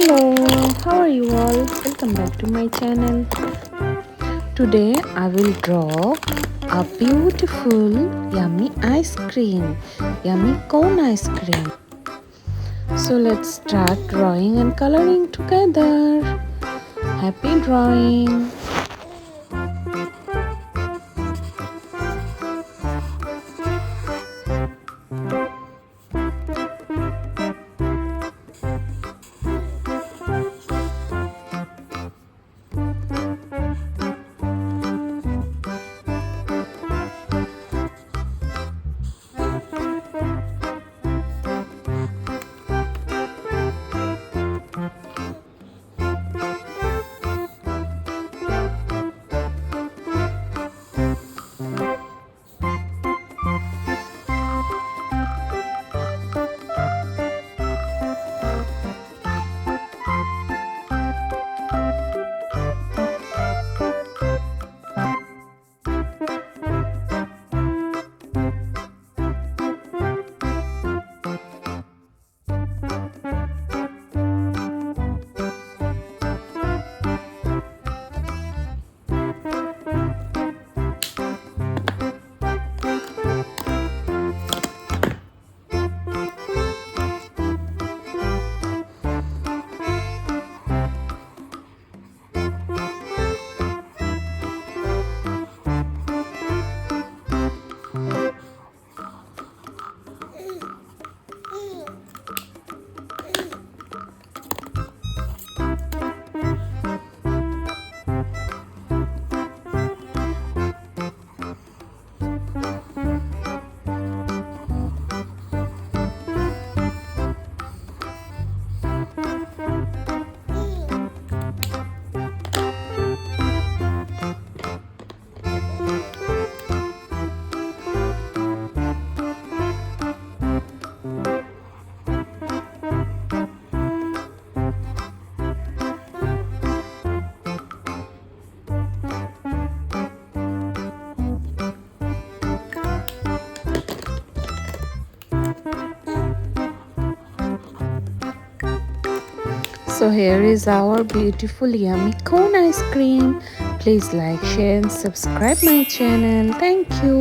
Hello, how are you all? Welcome back to my channel. Today I will draw a beautiful yummy ice cream, yummy cone ice cream. So let's start drawing and coloring together. Happy drawing! So here is our beautiful yummy cone ice cream. Please like, share and subscribe my channel. Thank you.